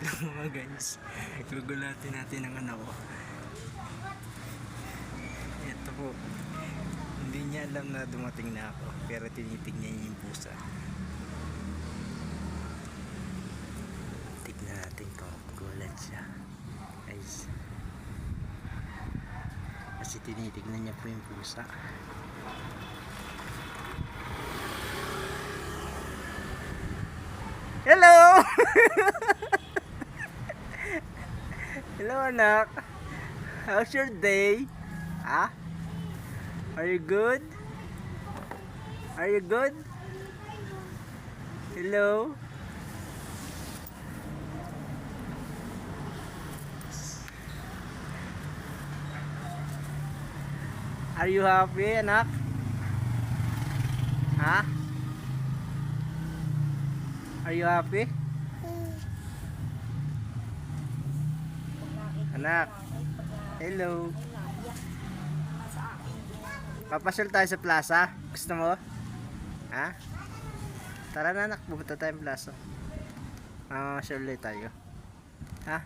Hello mga guys. Gugulatin natin ang anak ko. Ito po. Hindi niya alam na dumating na ako. Pero tinitignan niya yung pusa. Tignan natin kung gulat siya. Guys. Kasi tinitignan niya po yung pusa. Hello! Hello anak. How's your day? Ah? Are you good? Are you good? Hello? Are you happy anak? Ha? Are you happy? Anak. Hello. Papasyal tayo sa plaza. Gusto mo? Ha? Tara na anak, pumunta tayong plaza. Mamasyal ulit tayo. Ha?